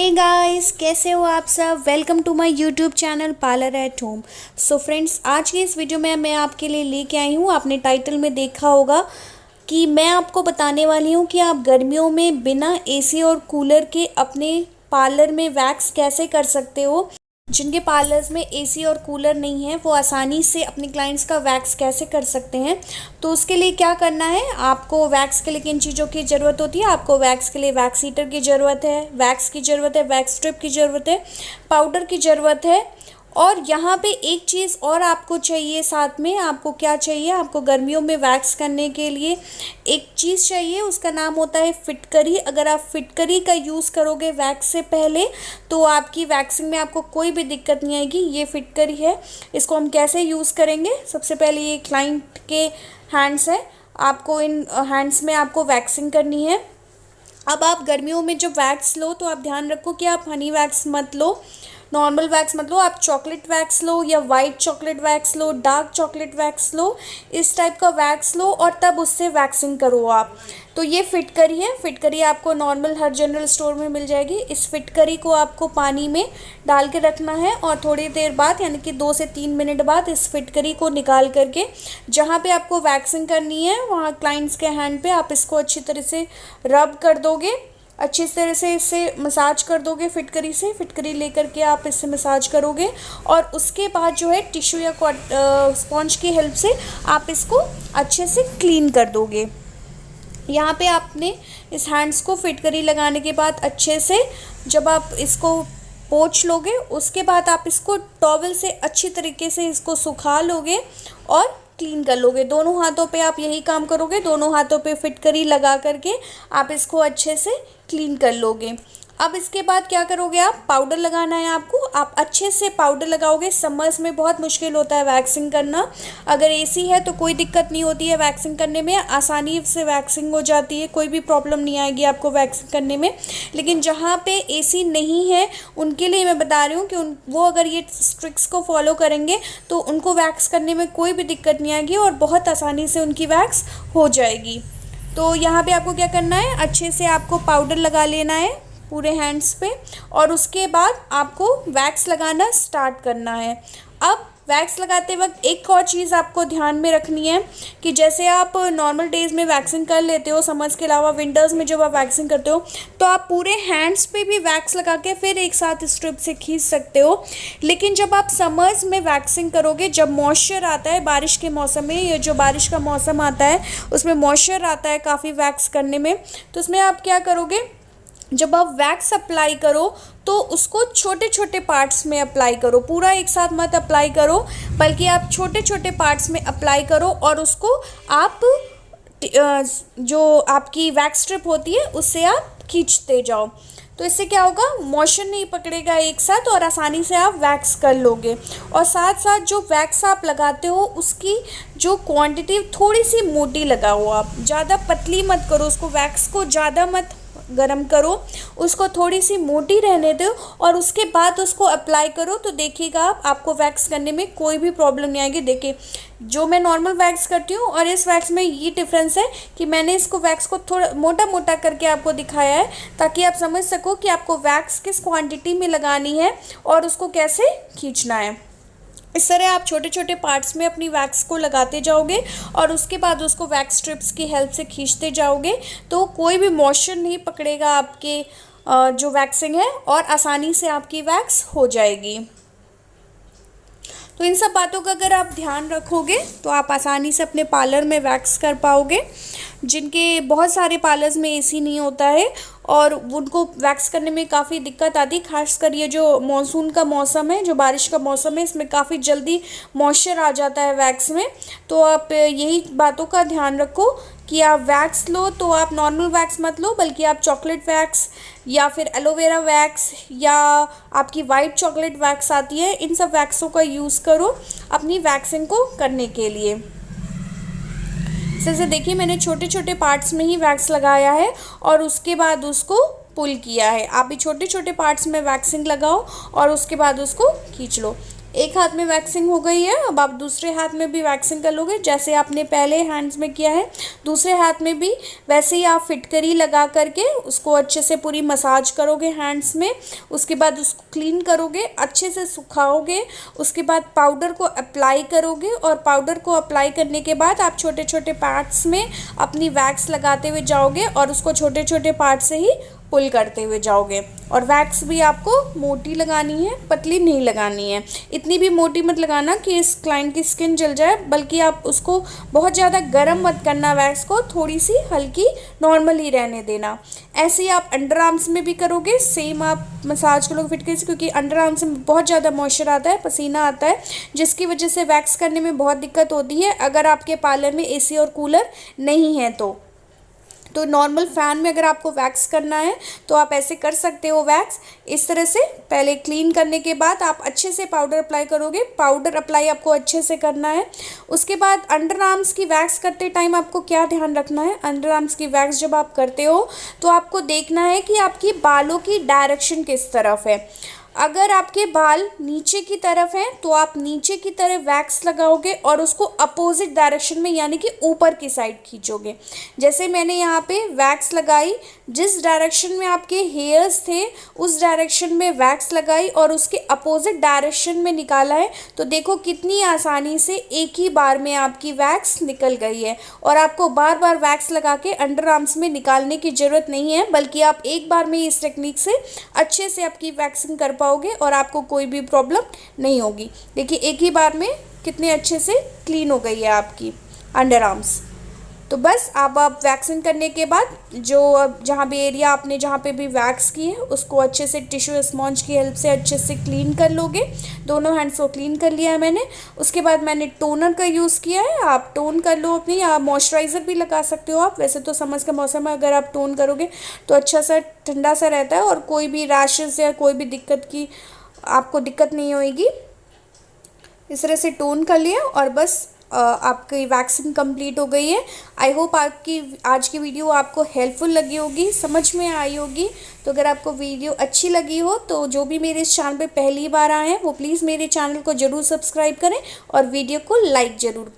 Hey guys, कैसे हो आप सब। Welcome to my YouTube channel parlour at home. So friends, आज की इस वीडियो में मैं आपके लिए लेके आई हूँ, आपने टाइटल में देखा होगा कि मैं आपको बताने वाली हूँ कि आप गर्मियों में बिना एसी और कूलर के अपने पार्लर में वैक्स कैसे कर सकते हो। जिनके पार्लर्स में एसी और कूलर नहीं है वो आसानी से अपने क्लाइंट्स का वैक्स कैसे कर सकते हैं। तो उसके लिए क्या करना है, आपको वैक्स के लिए किन चीज़ों की ज़रूरत होती है। आपको वैक्स के लिए वैक्स हीटर की ज़रूरत है, वैक्स की ज़रूरत है, वैक्स स्ट्रिप की ज़रूरत है, पाउडर की ज़रूरत है। और यहाँ पे एक चीज़ और आपको चाहिए, साथ में आपको क्या चाहिए, आपको गर्मियों में वैक्स करने के लिए एक चीज़ चाहिए, उसका नाम होता है फिटकरी। अगर आप फिटकरी का यूज़ करोगे वैक्स से पहले तो आपकी वैक्सिंग में आपको कोई भी दिक्कत नहीं आएगी। ये फिटकरी है, इसको हम कैसे यूज़ करेंगे। सबसे पहले ये क्लाइंट के हैंड्स है, आपको इन हैंड्स में आपको वैक्सिंग करनी है। अब आप गर्मियों में जब वैक्स लो तो आप ध्यान रखो कि आप हनी वैक्स मत लो, नॉर्मल वैक्स मत लो, आप चॉकलेट वैक्स लो या वाइट चॉकलेट वैक्स लो, डार्क चॉकलेट वैक्स लो, इस टाइप का वैक्स लो और तब उससे वैक्सिंग करो आप। तो ये फिटकरी है, फिटकरी आपको नॉर्मल हर जनरल स्टोर में मिल जाएगी। इस फिटकरी को आपको पानी में डाल के रखना है और थोड़ी देर बाद यानी कि 2 से 3 मिनट बाद इस फिटकरी को निकाल करके जहाँ पे आपको वैक्सिंग करनी है वहाँ क्लाइंट्स के हैंड पे आप इसको अच्छी तरह से रब कर दोगे, अच्छी तरह से इसे मसाज कर दोगे। फिटकरी से फिटकरी लेकर के आप इससे मसाज करोगे और उसके बाद जो है टिश्यू या स्पॉन्ज की हेल्प से आप इसको अच्छे से क्लीन कर दोगे। यहाँ पे आपने इस हैंड्स को फिटकरी लगाने के बाद अच्छे से जब आप इसको पोंछ लोगे उसके बाद आप इसको टॉवल से अच्छी तरीके से इसको सुखा लोगे और क्लीन कर लोगे। दोनों हाथों पे आप यही काम करोगे, दोनों हाथों पे फिटकरी लगा करके आप इसको अच्छे से क्लीन कर लोगे। अब इसके बाद क्या करोगे, आप पाउडर लगाना है आपको, आप अच्छे से पाउडर लगाओगे। समर्स में बहुत मुश्किल होता है वैक्सिंग करना, अगर एसी है तो कोई दिक्कत नहीं होती है वैक्सिंग करने में, आसानी से वैक्सिंग हो जाती है, कोई भी प्रॉब्लम नहीं आएगी आपको वैक्सिंग करने में। लेकिन जहाँ पे एसी नहीं है उनके लिए मैं बता रही हूँ कि वो अगर ये ट्रिक्स को फॉलो करेंगे तो उनको वैक्स करने में कोई भी दिक्कत नहीं आएगी और बहुत आसानी से उनकी वैक्स हो जाएगी। तो यहाँ पे आपको क्या करना है, अच्छे से आपको पाउडर लगा लेना है पूरे हैंड्स पे और उसके बाद आपको वैक्स लगाना स्टार्ट करना है। अब वैक्स लगाते वक्त एक और चीज़ आपको ध्यान में रखनी है कि जैसे आप नॉर्मल डेज़ में वैक्सिंग कर लेते हो, समर्स के अलावा विंटर्स में जब आप वैक्सिंग करते हो तो आप पूरे हैंड्स पे भी वैक्स लगा के फिर एक साथ स्ट्रिप से खींच सकते हो। लेकिन जब आप समर्स में वैक्सिंग करोगे, जब मॉइस्चर आता है बारिश के मौसम में, ये जो बारिश का मौसम आता है उसमें मॉइस्चर आता है काफ़ी वैक्स करने में, तो उसमें आप क्या करोगे, जब आप वैक्स अप्लाई करो तो उसको छोटे छोटे पार्ट्स में अप्लाई करो, पूरा एक साथ मत अप्लाई करो, बल्कि आप छोटे छोटे पार्ट्स में अप्लाई करो और उसको आप जो आपकी वैक्स स्ट्रिप होती है उससे आप खींचते जाओ। तो इससे क्या होगा, मॉइस्चर नहीं पकड़ेगा एक साथ और आसानी से आप वैक्स कर लोगे। और साथ साथ जो वैक्स आप लगाते हो उसकी जो क्वांटिटी थोड़ी सी मोटी लगाओ, आप ज़्यादा पतली मत करो उसको, वैक्स को ज़्यादा मत गरम करो, उसको थोड़ी सी मोटी रहने दो और उसके बाद उसको अप्लाई करो। तो देखिएगा आपको वैक्स करने में कोई भी प्रॉब्लम नहीं आएगी। देखिए जो मैं नॉर्मल वैक्स करती हूँ और इस वैक्स में ये डिफरेंस है कि मैंने इसको वैक्स को थोड़ा मोटा मोटा करके आपको दिखाया है ताकि आप समझ सको कि आपको वैक्स किस क्वांटिटी में लगानी है और उसको कैसे खींचना है। इस तरह आप छोटे छोटे पार्ट्स में अपनी वैक्स को लगाते जाओगे और उसके बाद उसको वैक्स स्ट्रिप्स की हेल्प से खींचते जाओगे तो कोई भी मॉइस्चर नहीं पकड़ेगा आपके जो वैक्सिंग है और आसानी से आपकी वैक्स हो जाएगी। तो इन सब बातों का अगर आप ध्यान रखोगे तो आप आसानी से अपने पार्लर में वैक्स कर पाओगे। जिनके बहुत सारे पार्लर्स में एसी नहीं होता है और उनको वैक्स करने में काफ़ी दिक्कत आती है, खासकर ये जो मॉनसून का मौसम है, जो बारिश का मौसम है, इसमें काफ़ी जल्दी मॉइस्चर आ जाता है वैक्स में। तो आप यही बातों का ध्यान रखो कि आप वैक्स लो तो आप नॉर्मल वैक्स मत लो, बल्कि आप चॉकलेट वैक्स या फिर एलोवेरा वैक्स या आपकी वाइट चॉकलेट वैक्स आती है, इन सब वैक्सों का यूज़ करो अपनी वैक्सिंग को करने के लिए। जैसे देखिए मैंने छोटे छोटे पार्ट्स में ही वैक्स लगाया है और उसके बाद उसको पुल किया है। आप भी छोटे छोटे पार्ट्स में वैक्सिंग लगाओ और उसके बाद उसको खींच लो। एक हाथ में वैक्सिंग हो गई है, अब आप दूसरे हाथ में भी वैक्सिंग कर लोगे। जैसे आपने पहले हैंड्स में किया है, दूसरे हाथ में भी वैसे ही आप फिटकरी लगा करके उसको अच्छे से पूरी मसाज करोगे हैंड्स में। उसके बाद उसको क्लीन करोगे, अच्छे से सुखाओगे। उसके बाद पाउडर को अप्लाई करोगे और पाउडर को अप्लाई करने के बाद आप छोटे छोटे पार्ट्स में अपनी वैक्स लगाते हुए जाओगे और उसको छोटे छोटे पार्ट से ही पुल करते हुए जाओगे। और वैक्स भी आपको मोटी लगानी है, पतली नहीं लगानी है। इतनी भी मोटी मत लगाना कि इस क्लाइंट की स्किन जल जाए, बल्कि आप उसको बहुत ज़्यादा गर्म मत करना, वैक्स को थोड़ी सी हल्की नॉर्मल ही रहने देना। ऐसे ही आप अंडर आर्म्स में भी करोगे, सेम आप मसाज करोगे फिटकरी से, क्योंकि अंडर आर्म्स में बहुत ज़्यादा मॉइस्चर आता है, पसीना आता है, जिसकी वजह से वैक्स करने में बहुत दिक्कत होती है अगर आपके पार्लर में एसी और कूलर नहीं है तो नॉर्मल फ़ैन में अगर आपको वैक्स करना है तो आप ऐसे कर सकते हो वैक्स। इस तरह से पहले क्लीन करने के बाद आप अच्छे से पाउडर अप्लाई करोगे। पाउडर अप्लाई आपको अच्छे से करना है। उसके बाद अंडर आर्म्स की वैक्स करते टाइम आपको क्या ध्यान रखना है, अंडर आर्म्स की वैक्स जब आप करते हो तो आपको देखना है कि आपकी बालों की डायरेक्शन किस तरफ है। अगर आपके बाल नीचे की तरफ हैं तो आप नीचे की तरफ वैक्स लगाओगे और उसको अपोजिट डायरेक्शन में यानी कि ऊपर की साइड खींचोगे। जैसे मैंने यहाँ पे वैक्स लगाई, जिस डायरेक्शन में आपके हेयर्स थे उस डायरेक्शन में वैक्स लगाई और उसके अपोजिट डायरेक्शन में निकाला है, तो देखो कितनी आसानी से एक ही बार में आपकी वैक्स निकल गई है। और आपको बार बार वैक्स लगा के अंडर आर्म्स में निकालने की ज़रूरत नहीं है, बल्कि आप एक बार में इस टेक्निक से अच्छे से आपकी वैक्सिंग कर पाओगे और आपको कोई भी प्रॉब्लम नहीं होगी। देखिए एक ही बार में कितने अच्छे से क्लीन हो गई है आपकी अंडर आर्म्स। तो बस आप वैक्सिंग करने के बाद जो जहाँ भी एरिया आपने जहाँ पे भी वैक्स की है उसको अच्छे से टिश्यू स्पॉन्ज की हेल्प से अच्छे से क्लीन कर लोगे। दोनों हैंड्स को क्लीन कर लिया है मैंने। उसके बाद मैंने टोनर का यूज़ किया है, आप टोन कर लो अपनी, या मॉइस्चराइज़र भी लगा सकते हो आप। वैसे तो समझ का मौसम है, अगर आप टोन करोगे तो अच्छा सा ठंडा सा रहता है और कोई भी रैशेज़ या कोई भी दिक्कत की आपको दिक्कत नहीं होएगी। इस तरह से टोन कर लिया और बस आपकी वैक्सिंग कंप्लीट हो गई है। आई होप आपकी आज की वीडियो आपको हेल्पफुल लगी होगी, समझ में आई होगी। तो अगर आपको वीडियो अच्छी लगी हो तो जो भी मेरे इस चैनल पे पहली बार आए हैं वो प्लीज़ मेरे चैनल को ज़रूर सब्सक्राइब करें और वीडियो को लाइक ज़रूर करें।